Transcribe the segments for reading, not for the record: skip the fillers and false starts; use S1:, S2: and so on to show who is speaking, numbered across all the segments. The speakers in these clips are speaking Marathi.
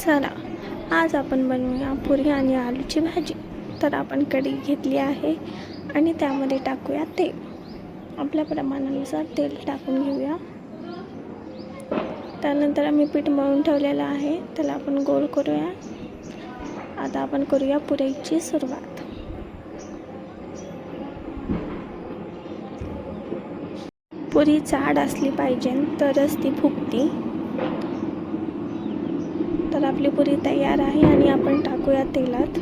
S1: चला आज आपण बनवूया पुरी आणि आलूची भाजी. तर आपण कढई घेतली आहे आणि त्यामध्ये टाकूया तेल. आपल्या प्रमाणानुसार तेल टाकून घेऊया. त्यानंतर आम्ही पीठ मळून ठेवलेलं आहे, त्याला आपण गोल करूया. आता आपण करूया पुरीची सुरुवात. पुरी जाड असली पाहिजे तरच ती फुगती. तर आपली पुरी तयार आहे आणि आपण टाकूया तेलात.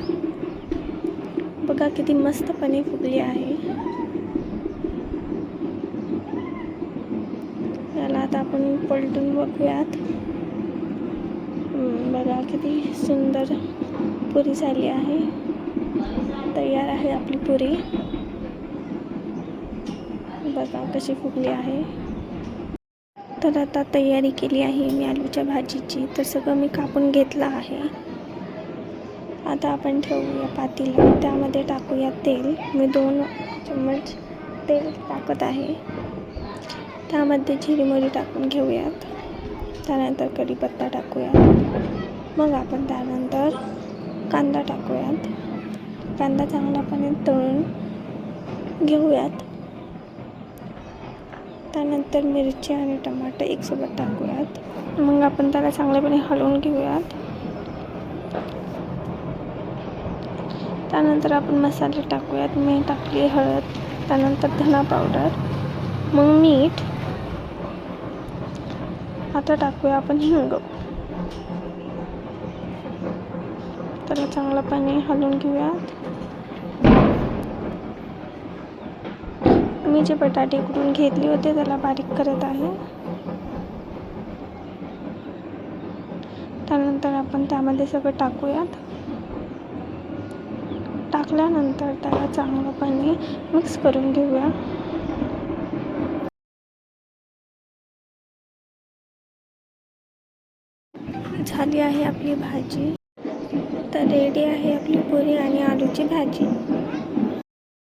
S1: बघा किती मस्तपणे फुगली आहे. याला आता आपण पलटून बघूयात. बघा किती सुंदर पुरी झाली आहे. तयार आहे आपली पुरी. बघा कशी फुगली आहे. तर आता तयारी केली आहे मी आलूच्या भाजीची. तर सगळं मी कापून घेतलं आहे. आता आपण ठेवूया पातेलं, त्यामध्ये टाकूया तेल. मी 2 चम्मच तेल टाकत आहे. त्यामध्ये जिरी मोहरी टाकून घेऊयात. त्यानंतर कढीपत्ता टाकूयात. मग आपण त्यानंतर कांदा टाकूयात. कांदा चांगल्यापणे तळून घेऊयात. त्यानंतर मिरची आणि टमाटर एकसोबत टाकूयात. मग आपण त्याला चांगल्यापणे हलवून घेऊयात. त्यानंतर आपण मसाले टाकूयात. मी टाकली हळद, त्यानंतर धना पावडर, मग मीठ. आता टाकूया आपण हिंग. त्याला चांगल्यापणे हलवून घेऊयात. मी जे बटाटे उकडून घेतले होते त्याला बारीक करत आहे. त्यानंतर आपण त्यामध्ये सगळं टाकूयात. टाकल्यानंतर त्याला चांगल्यापणे मिक्स करून घेऊया. झाली आहे आपली भाजी. तर रेडी आहे आपली पुरी आणि आलूची भाजी.